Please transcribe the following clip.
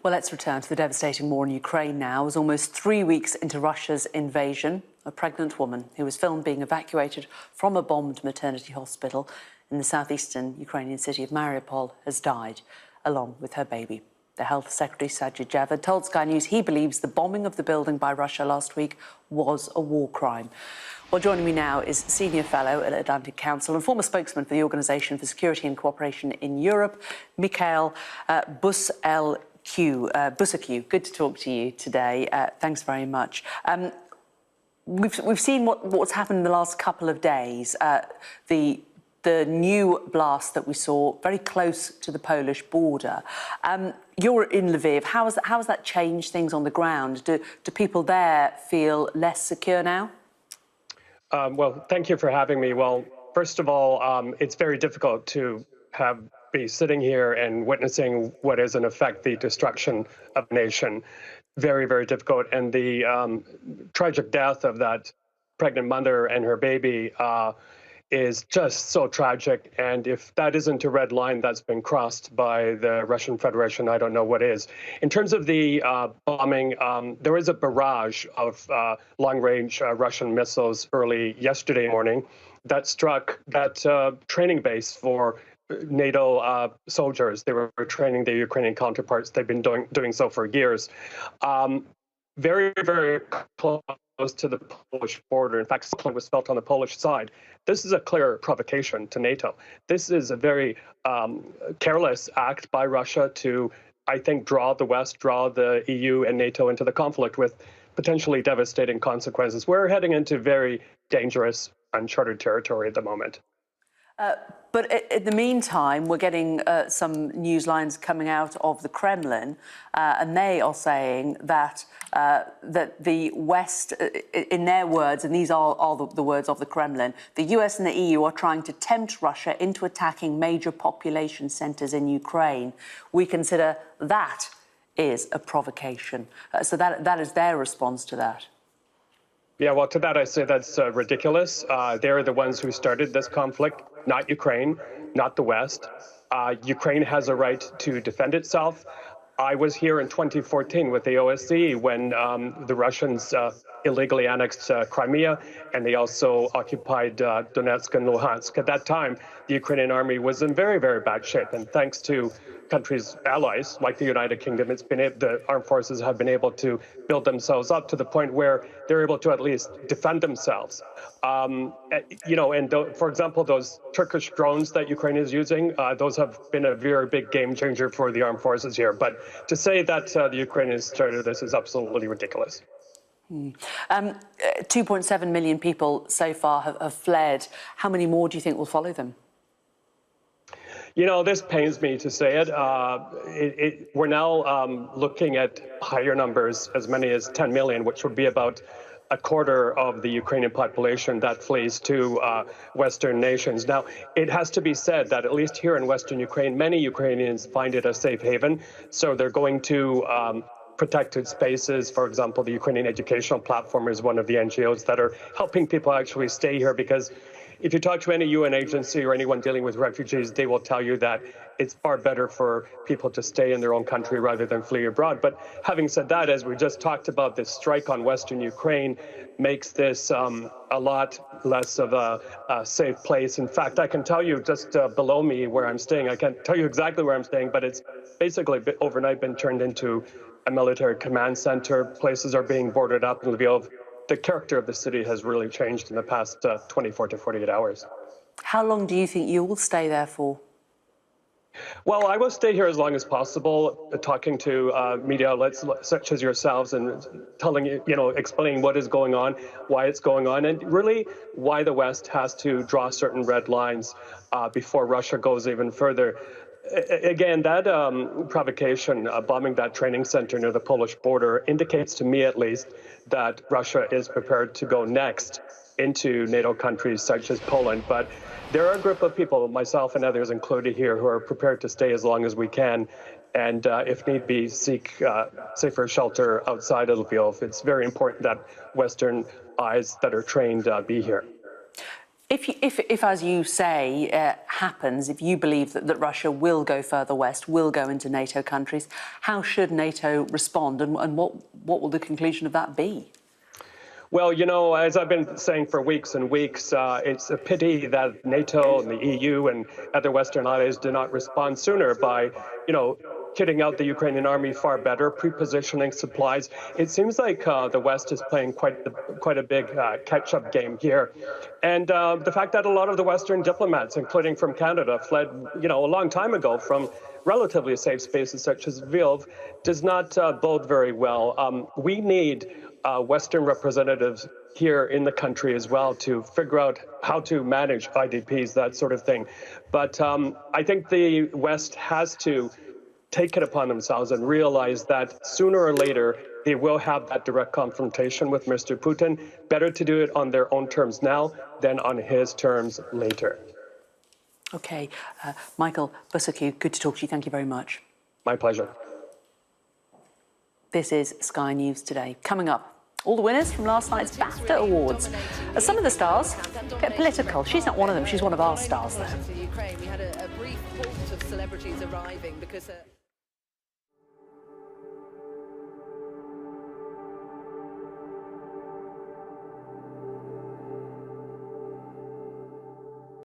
Well, let's return to the devastating war in Ukraine now. It was almost 3 weeks into Russia's invasion. A pregnant woman who was filmed being evacuated from a bombed maternity hospital in the southeastern Ukrainian city of Mariupol has died, along with her baby. The Health Secretary, Sajid Javid, told SKY News he believes the bombing of the building by Russia last week was a war crime. Well, joining me now is Senior Fellow at Atlantic Council and former spokesman for the Organisation for Security and Cooperation in Europe, Michael Bociurkiw. Good to talk to you today. Thanks very much. We've seen what's happened in the last couple of days. The new blast that we saw very close to the Polish border. You're in Lviv. How has that changed things on the ground? Do people there feel less secure now? Well, thank you for having me. Well, first of all, it's very difficult to be sitting here and witnessing what is, in effect, the destruction of a nation. Very, very difficult. And the tragic death of that pregnant mother and her baby is just so tragic. And if that isn't a red line that's been crossed by the Russian Federation, I don't know what is. In terms of the bombing, there was a barrage of long-range Russian missiles early yesterday morning that struck that training base for NATO soldiers. They were training their Ukrainian counterparts. They've been doing so for years. Very, very close to the Polish border. In fact, something was felt on the Polish side. This is a clear provocation to NATO. This is a very careless act by Russia to, I think, draw the West, draw the EU and NATO into the conflict with potentially devastating consequences. We're heading into very dangerous, uncharted territory at the moment. But in the meantime, we're getting some news lines coming out of the Kremlin, and they are saying that the West, in their words, and these are the words of the Kremlin, the US and the EU are trying to tempt Russia into attacking major population centres in Ukraine. We consider that is a provocation. So that is their response to that. Yeah, well, to that I say that's ridiculous. They're the ones who started this conflict, not Ukraine, not the West. Ukraine has a right to defend itself. I was here in 2014 with the OSCE when the Russians illegally annexed Crimea, and they also occupied Donetsk and Luhansk. At that time, the Ukrainian army was in very, very bad shape, and thanks to countries, allies like the United Kingdom, the armed forces have been able to build themselves up to the point where they're able to at least defend themselves. For example, those Turkish drones that Ukraine is using, those have been a very big game changer for the armed forces here. But to say that the Ukrainians started this is absolutely ridiculous. 2.7 million people so far have fled. How many more do you think will follow them? You know, this pains me to say it. We're now looking at higher numbers, as many as 10 million, which would be about a quarter of the Ukrainian population that flees to Western nations. Now, it has to be said that at least here in Western Ukraine, many Ukrainians find it a safe haven. So they're going to protected spaces. For example, the Ukrainian Educational Platform is one of the NGOs that are helping people actually stay here, because if you talk to any UN agency or anyone dealing with refugees, they will tell you that it's far better for people to stay in their own country rather than flee abroad. But having said that, as we just talked about, this strike on Western Ukraine makes this a lot less of a safe place. In fact, I can tell you just below me where I'm staying, I can't tell you exactly where I'm staying, but it's basically overnight been turned into a military command center. Places are being boarded up in Lviv. The character of the city has really changed in the past 24 to 48 hours. How long do you think you will stay there for? Well, I will stay here as long as possible, talking to media outlets such as yourselves and telling you, explaining what is going on, why it's going on, and really why the West has to draw certain red lines before Russia goes even further. Again, that provocation, bombing that training center near the Polish border, indicates to me at least that Russia is prepared to go next into NATO countries such as Poland. But there are a group of people, myself and others included here, who are prepared to stay as long as we can and, if need be, seek safer shelter outside of Lviv. It's very important that Western eyes that are trained be here. If as you say, happens, if you believe that Russia will go further west, will go into NATO countries, how should NATO respond, and what will the conclusion of that be? Well, you know, as I've been saying for weeks and weeks, it's a pity that NATO and the EU and other Western allies did not respond sooner by, kitting out the Ukrainian army far better, pre-positioning supplies. It seems like the West is playing quite a big catch-up game here. And the fact that a lot of the Western diplomats, including from Canada, fled, a long time ago from relatively safe spaces such as Lviv, does not bode very well. We need Western representatives here in the country as well to figure out how to manage IDPs, that sort of thing. But I think the West has to take it upon themselves and realize that sooner or later they will have that direct confrontation with Mr. Putin. Better to do it on their own terms now than on his terms later. OK. Michael Bociurkiw, good to talk to you. Thank you very much. My pleasure. This is Sky News Today. Coming up, all the winners from last night's BAFTA Awards. Some of the stars get political. She's not one of them. She's one of our stars, though. We had a brief halt of celebrities arriving because